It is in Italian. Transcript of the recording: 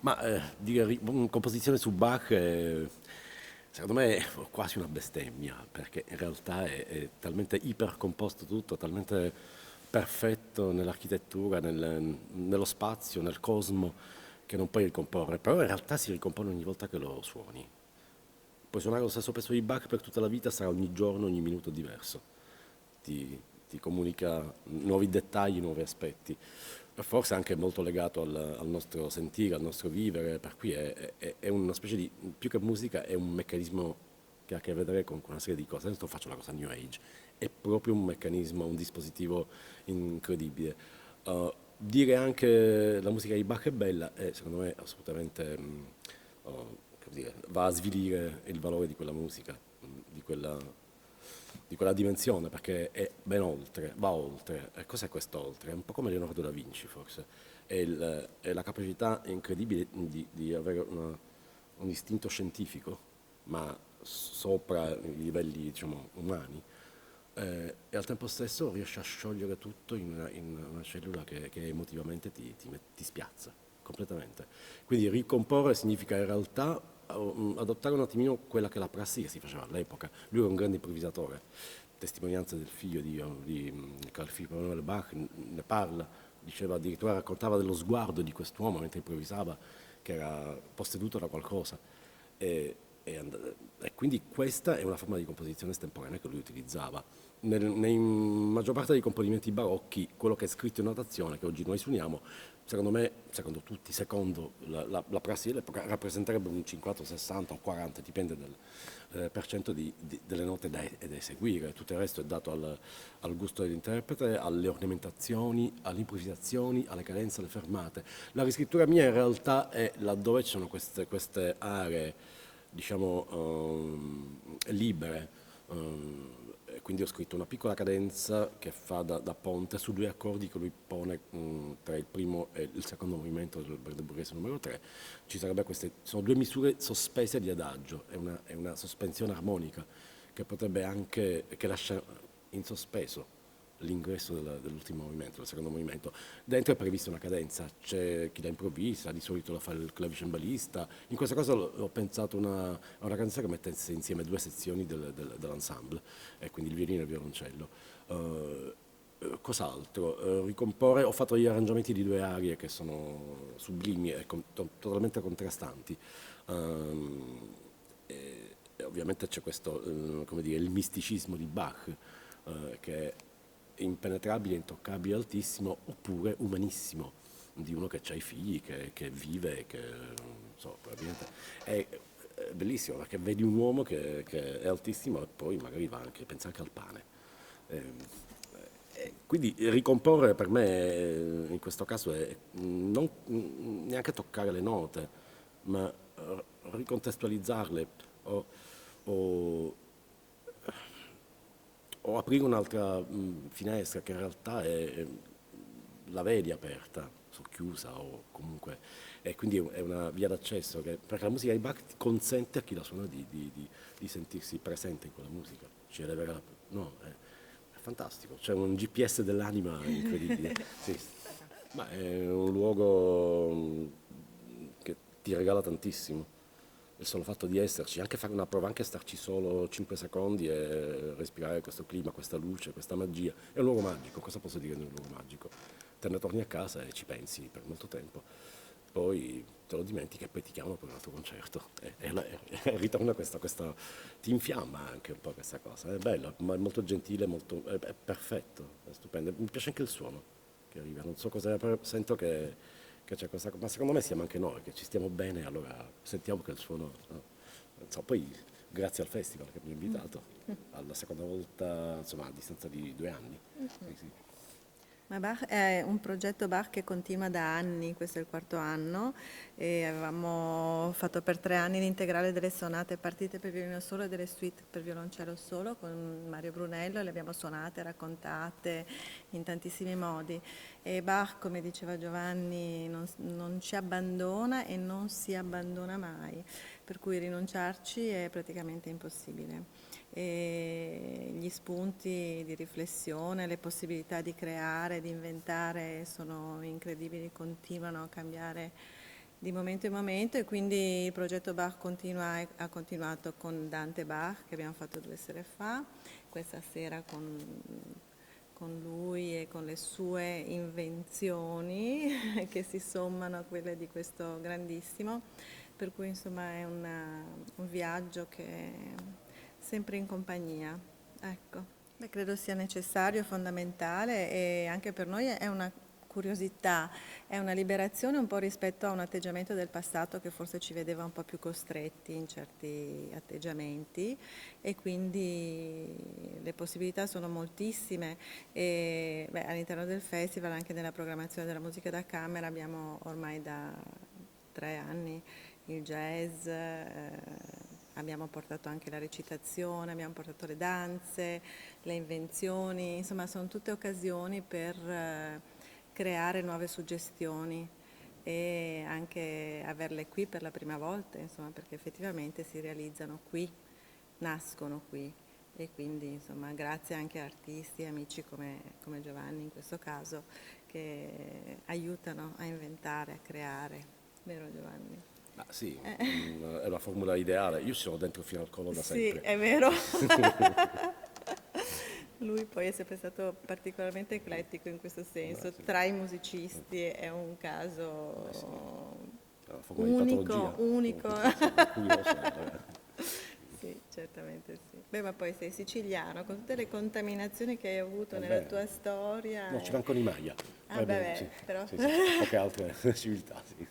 Ma dire composizione su Bach secondo me è quasi una bestemmia, perché in realtà è talmente ipercomposto tutto, talmente perfetto nell'architettura, nello spazio, nel cosmo, che non puoi ricomporre. Però in realtà si ricompone ogni volta che lo suoni. Puoi suonare lo stesso pezzo di Bach per tutta la vita, sarà ogni giorno, ogni minuto diverso. Ti comunica nuovi dettagli, nuovi aspetti. Forse anche molto legato al nostro sentire, al nostro vivere, per cui è una specie di, più che musica, è un meccanismo che ha a che vedere con una serie di cose. Adesso faccio la cosa New Age, è proprio un meccanismo, un dispositivo incredibile. Dire anche la musica di Bach è bella è secondo me assolutamente come dire, va a svilire il valore di quella musica, di quella dimensione, perché è ben oltre, va oltre. E cos'è questo oltre? È un po' come Leonardo da Vinci forse, è la capacità incredibile di avere un istinto scientifico, ma sopra i livelli diciamo, umani, e al tempo stesso riesce a sciogliere tutto in una cellula che emotivamente ti spiazza completamente. Quindi ricomporre significa in realtà adottare un attimino quella che è la prassi che si faceva all'epoca. Lui era un grande improvvisatore, testimonianza del figlio di Carl Philipp Emanuel Bach ne parla, diceva addirittura, raccontava dello sguardo di quest'uomo mentre improvvisava, che era posseduto da qualcosa. E, e quindi questa è una forma di composizione estemporanea che lui utilizzava. Nei maggior parte dei componimenti barocchi, quello che è scritto in notazione, che oggi noi suoniamo, secondo me, secondo tutti, secondo la prassi dell'epoca, rappresenterebbe un 50, 60 o 40, dipende per cento delle note da eseguire. Tutto il resto è dato al gusto dell'interprete, alle ornamentazioni, alle improvvisazioni, alle cadenze, alle fermate. La riscrittura mia in realtà è laddove ci sono queste aree, diciamo, libere. E quindi ho scritto una piccola cadenza che fa da ponte su due accordi che lui pone tra il primo e il secondo movimento del Brandeburghese numero 3. Ci sarebbe sono due misure sospese di adagio, è una sospensione armonica che potrebbe anche, che lascia in sospeso l'ingresso dell'ultimo movimento, del secondo movimento. Dentro è prevista una cadenza, c'è chi la improvvisa, di solito la fa il clavicembalista. In questo caso ho pensato a una cadenza che mettesse insieme due sezioni dell'ensemble, e quindi il violino e il violoncello. Cos'altro? Ricomporre, ho fatto gli arrangiamenti di due arie che sono sublimi e totalmente contrastanti. Ehm, e ovviamente c'è questo, come dire, il misticismo di Bach, che è impenetrabile, intoccabile, altissimo, oppure umanissimo, di uno che ha i figli, che vive, che non so, probabilmente è bellissimo perché vedi un uomo che è altissimo e poi magari va anche, pensa anche al pane. Quindi ricomporre per me in questo caso è non neanche toccare le note, ma ricontestualizzarle o, o- o aprire un'altra finestra che in realtà la vedi aperta, socchiusa o comunque, e quindi è una via d'accesso, perché la musica di Bach ti consente a chi la suona di sentirsi presente in quella musica, cioè di avere no, è fantastico, c'è un GPS dell'anima incredibile, sì, ma è un luogo che ti regala tantissimo. Il solo fatto di esserci, anche fare una prova, anche starci solo 5 secondi e respirare questo clima, questa luce, questa magia. È un luogo magico, cosa posso dire di un luogo magico? Te ne torni a casa e ci pensi per molto tempo, poi te lo dimentichi e poi ti chiamano per un altro concerto. E ritorna ti infiamma anche un po' questa cosa. È bello, ma è molto gentile, è perfetto, è stupendo. Mi piace anche il suono che arriva, non so cosa, però sento che c'è questa cosa, ma secondo me siamo anche noi, che ci stiamo bene, allora sentiamo che il suono, no? Non so, poi grazie al festival che mi ha invitato, alla seconda volta, insomma, a distanza di 2 anni. Sì, sì. Ma Bach è un progetto Bach che continua da anni, questo è il quarto anno, e avevamo fatto per 3 anni l'integrale delle sonate partite per violino solo e delle suite per violoncello solo con Mario Brunello, le abbiamo suonate, raccontate in tantissimi modi. E Bach, come diceva Giovanni, non ci abbandona e non si abbandona mai, per cui rinunciarci è praticamente impossibile. E gli spunti di riflessione, le possibilità di creare, di inventare sono incredibili, continuano a cambiare di momento in momento, e quindi il progetto Bach ha continuato con Dante Bach, che abbiamo fatto 2 sere fa, questa sera con lui e con le sue invenzioni che si sommano a quelle di questo grandissimo, per cui insomma è un viaggio che è sempre in compagnia, ecco. Beh, credo sia necessario, fondamentale, e anche per noi è una curiosità, è una liberazione un po' rispetto a un atteggiamento del passato che forse ci vedeva un po' più costretti in certi atteggiamenti, e quindi le possibilità sono moltissime, e beh, all'interno del festival, anche nella programmazione della musica da camera, abbiamo ormai da 3 anni il jazz, abbiamo portato anche la recitazione, abbiamo portato le danze, le invenzioni, insomma sono tutte occasioni per creare nuove suggestioni e anche averle qui per la prima volta, insomma, perché effettivamente si realizzano qui, nascono qui, e quindi insomma grazie anche a artisti e amici come Giovanni in questo caso, che aiutano a inventare, a creare, vero Giovanni? Ma sì, è una formula ideale. Io ci sono dentro fino al collo da Sì, sempre. è vero. Lui poi è sempre stato particolarmente eclettico in questo senso, tra i musicisti è un caso È una formula di patologia. unico. Curioso. Sì, certamente sì. Beh, ma poi sei siciliano, con tutte le contaminazioni che hai avuto nella Beh, tua storia. no, ci mancano i Maya. Ah, beh, Sì, però. sì, sì, poche altre civiltà, sì.